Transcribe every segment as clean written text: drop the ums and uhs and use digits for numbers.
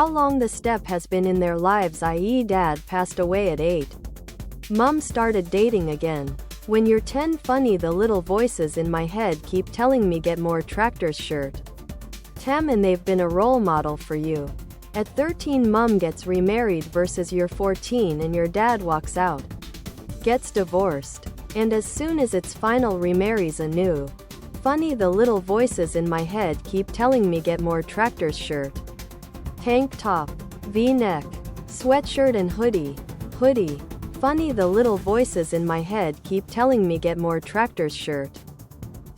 How long the step has been in their lives, i.e. dad passed away at 8. Mom started dating again. When you're 10, funny the little voices in my head keep telling me get more tractors shirt. Tam, and they've been a role model for you. At 13, mom gets remarried versus you're 14 and your dad walks out. Gets divorced. And as soon as it's final, remarries anew. Funny the little voices in my head keep telling me get more tractors shirt. Tank top, V-neck, sweatshirt and hoodie. Hoodie. Funny the little voices in my head keep telling me get more tractors shirt.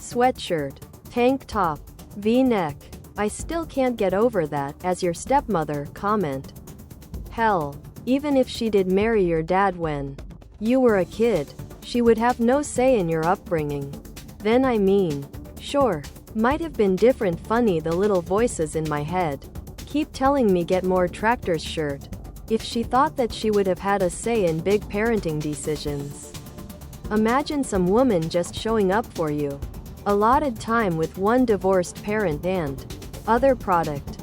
Sweatshirt, tank top, V-neck. I still can't get over that, as your stepmother, comment. Hell, even if she did marry your dad when you were a kid, she would have no say in your upbringing. Then I mean, sure, might have been different. Funny the little voices in my head keep telling me get more tractors shirt. If she thought that she would have had a say in big parenting decisions. Imagine some woman just showing up for you. Allotted time with one divorced parent and other product.